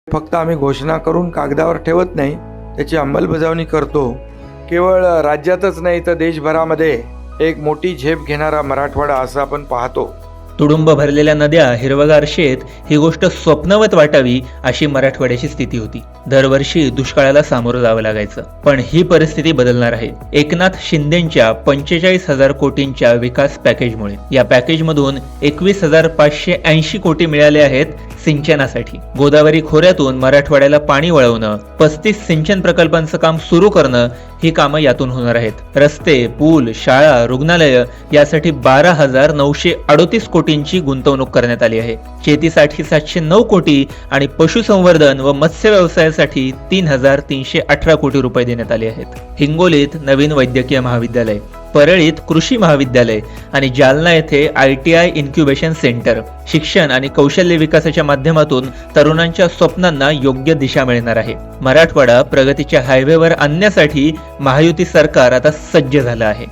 फक्त आम्ही घोषणा करून कागदावर ठेवत नाही, त्याची अंमलबजावणी करतो. केवळ राज्यातच नाही तर देशभरामध्ये एक मोठी झेप घेणारा मराठवाडा असं आपण पाहतो. तुडुंब भरलेल्या नद्या, हिरवगार शेत ही गोष्ट स्वप्नवत वाटावी अशी मराठवाड्याची स्थिती होती. दरवर्षी दुष्काळाला सामोरं जावं लागायचं. पण ही परिस्थिती बदलणार आहे एकनाथ शिंदेंच्या 45,000 कोटींच्या विकास पॅकेजमुळे. या पॅकेजमधून 21,580 कोटी मिळाले आहेत सिंचनासाठी. गोदावरी खोऱ्यातून मराठवाड्याला पाणी वळवणं, 35 सिंचन प्रकल्पांचं काम सुरू करणं ही कामं यातून होणार आहेत. रस्ते, पूल, शाळा, रुग्णालय यासाठी 12,938 कोटींची गुंतवणूक करण्यात आली आहे. शेतीसाठी 709 कोटी आणि पशुसंवर्धन व मत्स्य व्यवसायासाठी 3,318 कोटी रुपये देण्यात आले आहेत. हिंगोलीत नवीन वैद्यकीय महाविद्यालय, परळीत कृषी महाविद्यालय आणि जालना येथे ITI इन्क्युबेशन सेंटर. शिक्षण आणि कौशल्य विकासाच्या माध्यमातून तरुणांच्या स्वप्नांना योग्य दिशा मिळणार आहे. मराठवाडा प्रगतीच्या हायवेवर आणण्यासाठी महायुती सरकार आता सज्ज झालं आहे.